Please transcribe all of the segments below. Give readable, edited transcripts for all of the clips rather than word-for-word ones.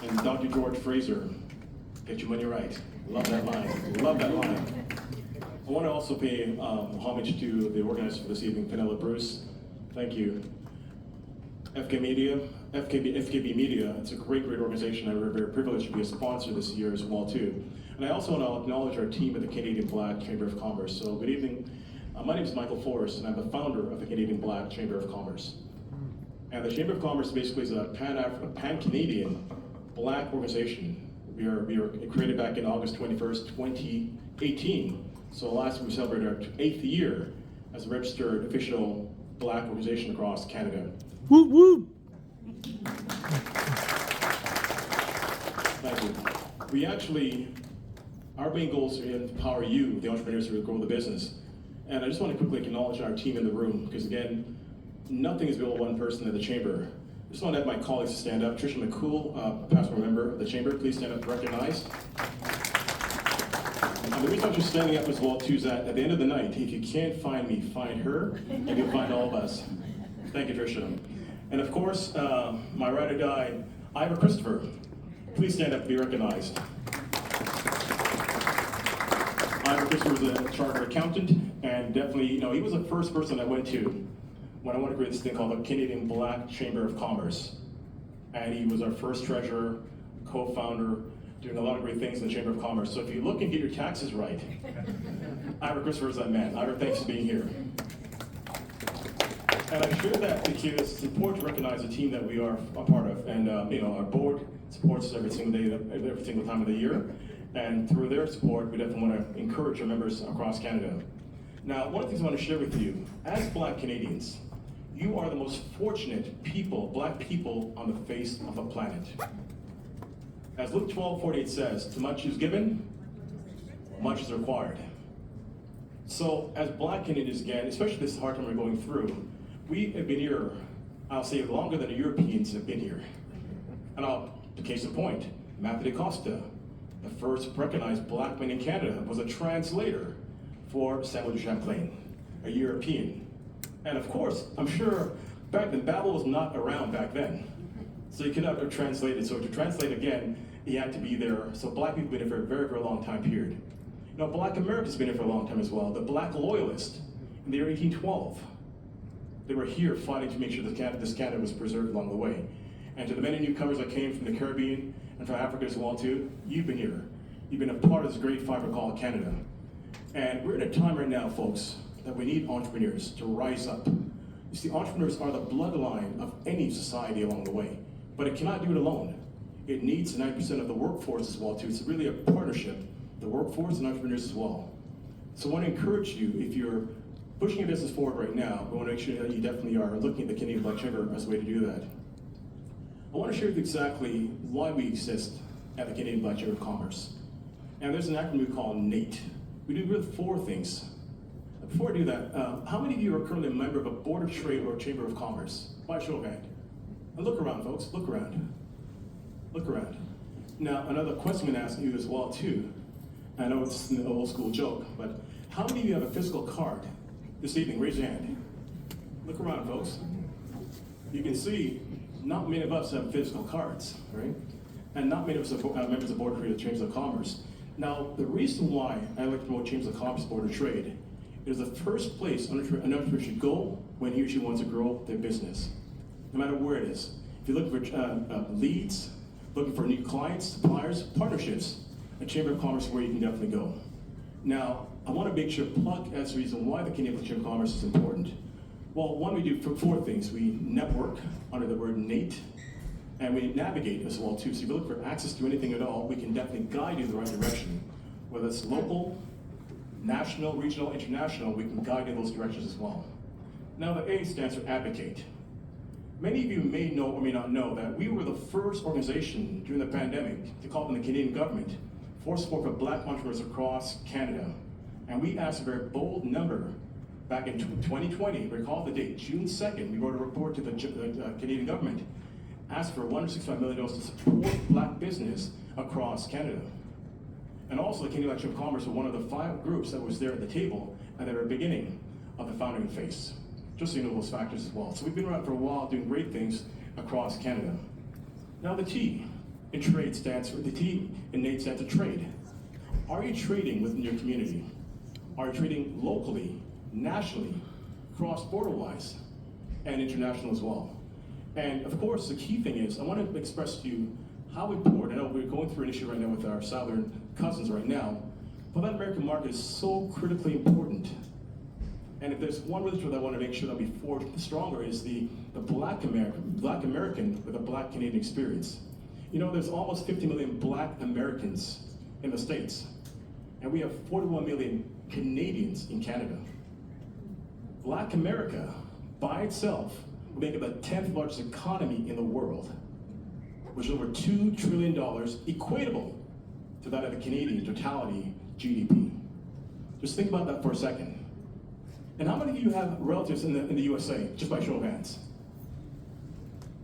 And Dr. George Fraser, get your money right. Love that line. Love that line. I want to also pay homage to the organizer for this evening, Penelope Bruce. Thank you. FKB Media, it's a great organization. I'm very privileged to be a sponsor this year as well, too. And I also want to acknowledge our team at the Canadian Black Chamber of Commerce. So good evening. My name is Michael Forrest, and I'm the founder of the Canadian Black Chamber of Commerce. And the Chamber of Commerce basically is a pan-Canadian Black organization. We were created back in August 21st, 2018. So last week we celebrated our 8th year as a registered official Black organization across Canada. Woo woo! Thank you. We actually, our main goal is to empower you, the entrepreneurs, who grow the business. And I just want to quickly acknowledge our team in the room, because again, nothing is built on one person in the chamber. I just want to have my colleagues to stand up. Tricia McCool, past member of the chamber, please stand up and recognize. And the reason I'm just standing up as well too is that at the end of the night, if you can't find me, find her, and you'll find all of us. Thank you, Tricia. And of course, my ride or die, Ivor Christopher. Please stand up and be recognized. Ivor Christopher was a chartered accountant, and definitely, he was the first person I went to when I wanted to create this thing called the Canadian Black Chamber of Commerce. And he was our first treasurer, co-founder, doing a lot of great things in the Chamber of Commerce. So if you look and get your taxes right, Ivor Christopher is that man. Ivor, thanks for being here. And I share that because it's important to recognize the team that we are a part of. And our board supports us every single day, every single time of the year. And through their support, we definitely want to encourage our members across Canada. Now, one of the things I want to share with you, as Black Canadians, you are the most fortunate people, Black people, on the face of the planet. As Luke 12:48 says, to much is given, much is required. So, as Black Canadians, again, especially this hard time we're going through, we have been here, I'll say, longer than the Europeans have been here. And the case in point, Matthew de Costa, the first recognized Black man in Canada, was a translator for Samuel de Champlain, a European. And of course, I'm sure back then, Babel was not around back then. So you could not have translated. So to translate again, he had to be there. So Black people have been here for a very, very long time period. Black Americans have been here for a long time as well. The Black loyalists in the year 1812, they were here fighting to make sure that this Canada was preserved along the way. And to the many newcomers that came from the Caribbean and from Africa as well too, you've been here. You've been a part of this great fiber called Canada. And we're in a time right now, folks, that we need entrepreneurs to rise up. You see, entrepreneurs are the bloodline of any society along the way, but it cannot do it alone. It needs 90% of the workforce as well too. It's really a partnership, the workforce and entrepreneurs as well. So I want to encourage you, if you're pushing your business forward right now, we want to make sure that you definitely are looking at the Canadian Black Chamber as a way to do that. I want to share with you exactly why we exist at the Canadian Black Chamber of Commerce. And there's an acronym we call NATE. We do really 4 things. Before I do that, how many of you are currently a member of a Board of Trade or a Chamber of Commerce? By show of hand. And look around, folks, look around. Look around. Now, another question I'm going to ask you as well, too. I know it's an old school joke, but how many of you have a physical card this evening? Raise your hand. Look around, folks. You can see not many of us have physical cards, right? And not many of us are members of the Board of Trade or Chambers of Commerce. Now, the reason why I like to promote Chambers of Commerce Board of Trade is the first place an entrepreneur should go when he or she wants to grow their business, no matter where it is. If you're looking for leads, looking for new clients, suppliers, partnerships, a Chamber of Commerce is where you can definitely go. Now, I want to make sure plug as the reason why the Canadian Chamber of Commerce is important. Well, one, we do 4 things. We network under the word NATE, and we navigate as well too. So if you look for access to anything at all, we can definitely guide you in the right direction. Whether it's local, national, regional, international, we can guide in those directions as well. Now the A stands for advocate. Many of you may know or may not know that we were the first organization during the pandemic to call on the Canadian government for support for Black entrepreneurs across Canada. And we asked a very bold number back in 2020, recall the date, June 2nd, we wrote a report to the Canadian government, asked for $165 million to support Black business across Canada. And also the Canadian Chamber of Commerce were one of the 5 groups that was there at the table at the very beginning of the founding phase. just so you know those factors as well. So we've been around for a while doing great things across Canada. Now the T in trade stands for, the T in Nate stands for trade. Are you trading within your community? Are you trading locally, nationally, cross-border-wise, and international as well? And of course, the key thing is, I want to express to you how important, I know we're going through an issue right now with our southern cousins right now, but that American market is so critically important. And if there's one relationship that I want to make sure that we forge stronger is the Black American with a Black Canadian experience. You know, there's almost 50 million Black Americans in the States, and we have 41 million Canadians in Canada. Black America, by itself, will make it the 10th largest economy in the world, which is over $2 trillion, equatable to that of the Canadian totality GDP. Just think about that for a second. And how many of you have relatives in the USA, just by show of hands?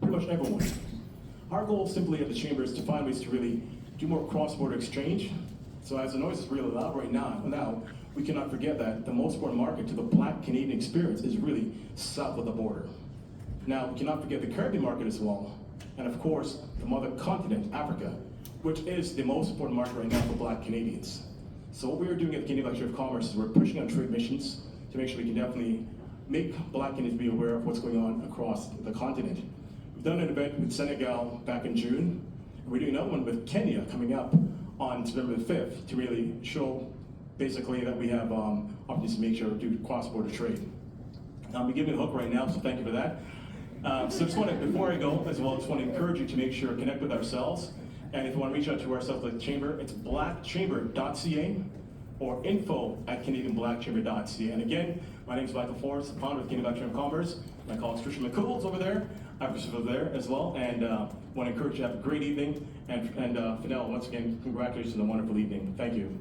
Pretty much everyone. Our goal simply at the Chamber is to find ways to really do more cross-border exchange. So as the noise is really loud right now, we cannot forget that the most important market to the Black Canadian experience is really south of the border. Now, we cannot forget the Caribbean market as well, and of course, the mother continent, Africa, which is the most important market right now for Black Canadians. So what we are doing at the Canadian Lecture of Commerce is we're pushing on trade missions to make sure we can definitely make Black Canadians be aware of what's going on across the continent. We've done an event with Senegal back in June, and we're doing another one with Kenya coming up on September the 5th to really show basically that we have opportunities to make sure we do cross-border trade. I'll be giving a hook right now, so thank you for that. So just want to, before I go as well, just want to encourage you to make sure to connect with ourselves. And if you want to reach out to ourselves at the Chamber, it's blackchamber.ca or info@canadianblackchamber.ca. And again, my name is Michael Forrest, the founder of the Canadian Lecture of Commerce. My colleague Trisha McCool's over there. I'm over there as well. And want to encourage you to have a great evening. And Fidel, once again, congratulations on a wonderful evening. Thank you.